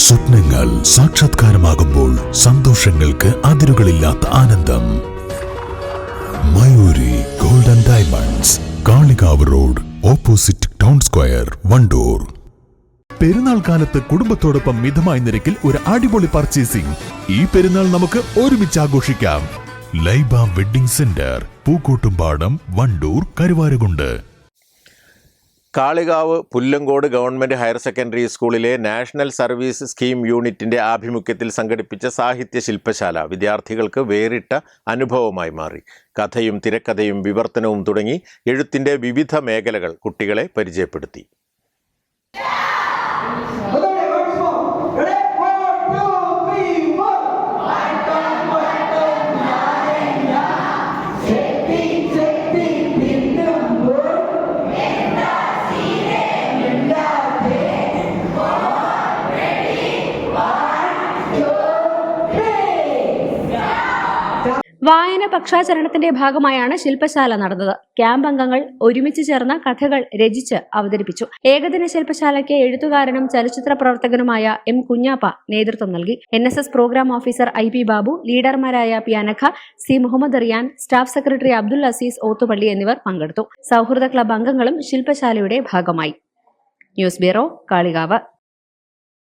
സ്വപ്നങ്ങൾ സാക്ഷാത്കാരമാകുമ്പോൾ സന്തോഷങ്ങൾക്ക് അതിരുകളില്ലാത്ത ആനന്ദം. Mayuri golden diamonds, Kalikavu road, opposite town square, Wandoor. പെരുന്നാൾ കാലത്ത് കുടുംബത്തോടൊപ്പം മിതമായ നിരക്കിൽ ഒരു അടിപൊളി പർച്ചേസിംഗ്. ഈ പെരുന്നാൾ നമുക്ക് ഒരുമിച്ച് ആഘോഷിക്കാം. Laiba wedding centre, Pookkottumpadam, Wandoor, Karuvarakundu. Kalikavu Pullangode government higher secondary സ്കൂളിലെ നാഷണൽ സർവീസ് സ്കീം യൂണിറ്റിൻ്റെ ആഭിമുഖ്യത്തിൽ സംഘടിപ്പിച്ച സാഹിത്യ ശില്പശാല വിദ്യാർത്ഥികൾക്ക് വേറിട്ട അനുഭവമായി മാറി. കഥയും തിരക്കഥയും വിവർത്തനവും തുടങ്ങി എഴുത്തിൻ്റെ വിവിധ മേഖലകൾ കുട്ടികളെ പരിചയപ്പെടുത്തി. വായന പക്ഷാചരണത്തിന്റെ ഭാഗമായാണ് ശില്പശാല നടന്നത്. ക്യാമ്പ് അംഗങ്ങൾ ഒരുമിച്ച് ചേർന്ന കഥകൾ രചിച്ച് അവതരിപ്പിച്ചു. ഏകദിന ശില്പശാലയ്ക്ക് എഴുത്തുകാരനും ചലച്ചിത്ര പ്രവർത്തകനുമായ എം കുഞ്ഞാപ്പ നേതൃത്വം നൽകി. NSS programme officer IP Babu, ലീഡർമാരായ P Anakha, C Muhammad Riyan, staff secretary Abdul Aziz Othupally എന്നിവർ പങ്കെടുത്തു. സൗഹൃദ ക്ലബ് അംഗങ്ങളും ശില്പശാലയുടെ ഭാഗമായി. News bureau, Kalikavu.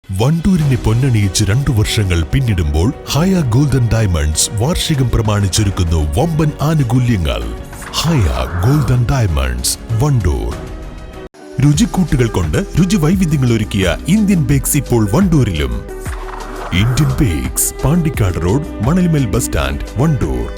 വണ്ടൂരിനെ പൊന്നണിയിച്ച് 2 വർഷങ്ങൾ പിന്നിടുമ്പോൾ ഹയ ഗോൾഡൻ ഡയമണ്ട്സ് വാർഷികം പ്രമാണിച്ചൊരുക്കുന്നു വമ്പൻ ആനുകൂല്യങ്ങൾ. Haya golden diamonds, Wandoor. രുചിക്കൂട്ടുകൾ കൊണ്ട് രുചി വൈവിധ്യങ്ങൾ ഒരുക്കിയ ഇന്ത്യൻ ബേക്സ് ഇപ്പോൾ വണ്ടൂരിലും. Indian bakes, Pandikkad road, Manalmel bus stand, Wandoor.